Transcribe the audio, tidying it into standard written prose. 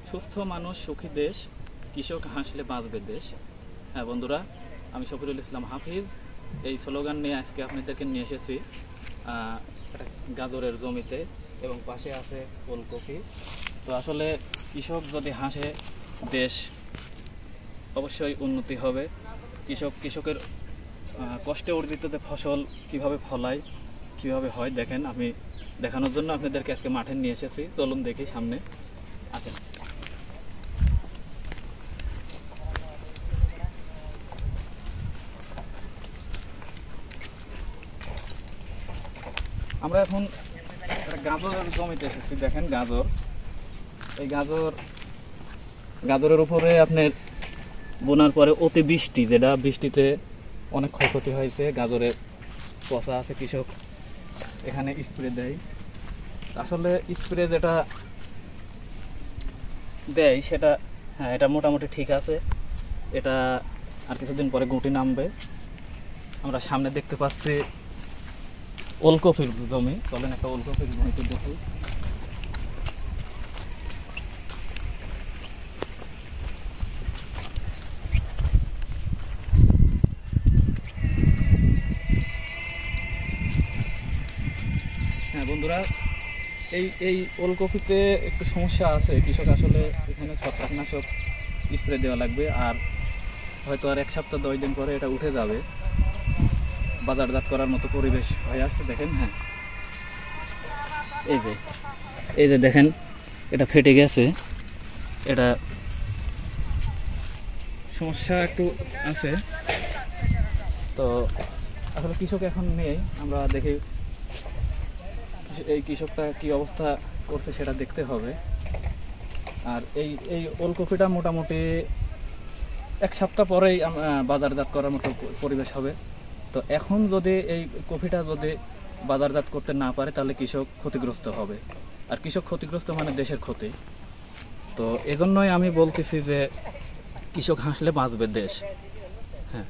সুস্থ মানুষ সুখী দেশ, কৃষক হাসলে বাঁচবে দেশ। হ্যাঁ বন্ধুরা, আমি শফিরুল ইসলাম হাফিজ এই স্লোগান নিয়ে আজকে আপনাদেরকে নিয়ে এসেছি একটা গাজরের জমিতে, এবং পাশে আছে ফুলকপি। তো আসলে কৃষক যদি হাসে দেশ অবশ্যই উন্নতি হবে। কৃষকের কষ্টে অর্জিত যে ফসল কিভাবে ফলায়, কিভাবে হয় দেখেন, আমি দেখানোর জন্য আপনাদেরকে আজকে মাঠে নিয়ে এসেছি। চলুন দেখি, সামনে আসেন। আমরা এখন গাজরের জমিতে এসেছি। দেখেন গাজর, এই গাজরের উপরে আপনার বোনার পরে অতিবৃষ্টি, যেটা বৃষ্টিতে অনেক ক্ষয়ক্ষতি হয়েছে, গাজরের পচা আছে। কৃষক এখানে স্প্রে দেয়। আসলে স্প্রে যেটা দেয় সেটা হ্যাঁ, এটা মোটামুটি ঠিক আছে। এটা আর কিছুদিন পরে গুটি নামবে। আমরা সামনে দেখতে পাচ্ছি ওলকপির জমি। চলেন একটা ওলকপির জমিতে দেখি। হ্যাঁ বন্ধুরা, এই ওলকপিতে একটু সমস্যা আছে। কৃষক আসলে এখানে ছত্রাকনাশক স্প্রে দেওয়া লাগবে, আর হয়তো আর 1 সপ্তাহ 10 দিন পরে এটা উঠে যাবে, বাজারজাত করার মতো পরিবেশ হয়ে আসছে। দেখেন, হ্যাঁ এই যে দেখেন, এটা ফেটে গেছে। এটা সমস্যা একটু আছে। তো আসলে কৃষক এখন নেই, আমরা দেখি এই কৃষকটা কি অবস্থা করছে সেটা দেখতে হবে। আর এই ওলকপিটা মোটামুটি 1 সপ্তাহ পরেই বাজারজাত করার মতো পরিবেশ হবে। তো এখন যদি এই কপিটা যদি বাজারজাত করতে না পারে, তাহলে কৃষক ক্ষতিগ্রস্ত হবে। আর কৃষক ক্ষতিগ্রস্ত মানে দেশের ক্ষতি। তো এজন্যই আমি বলতেছি যে কৃষক হাসলে বাঁচবে দেশ। হ্যাঁ।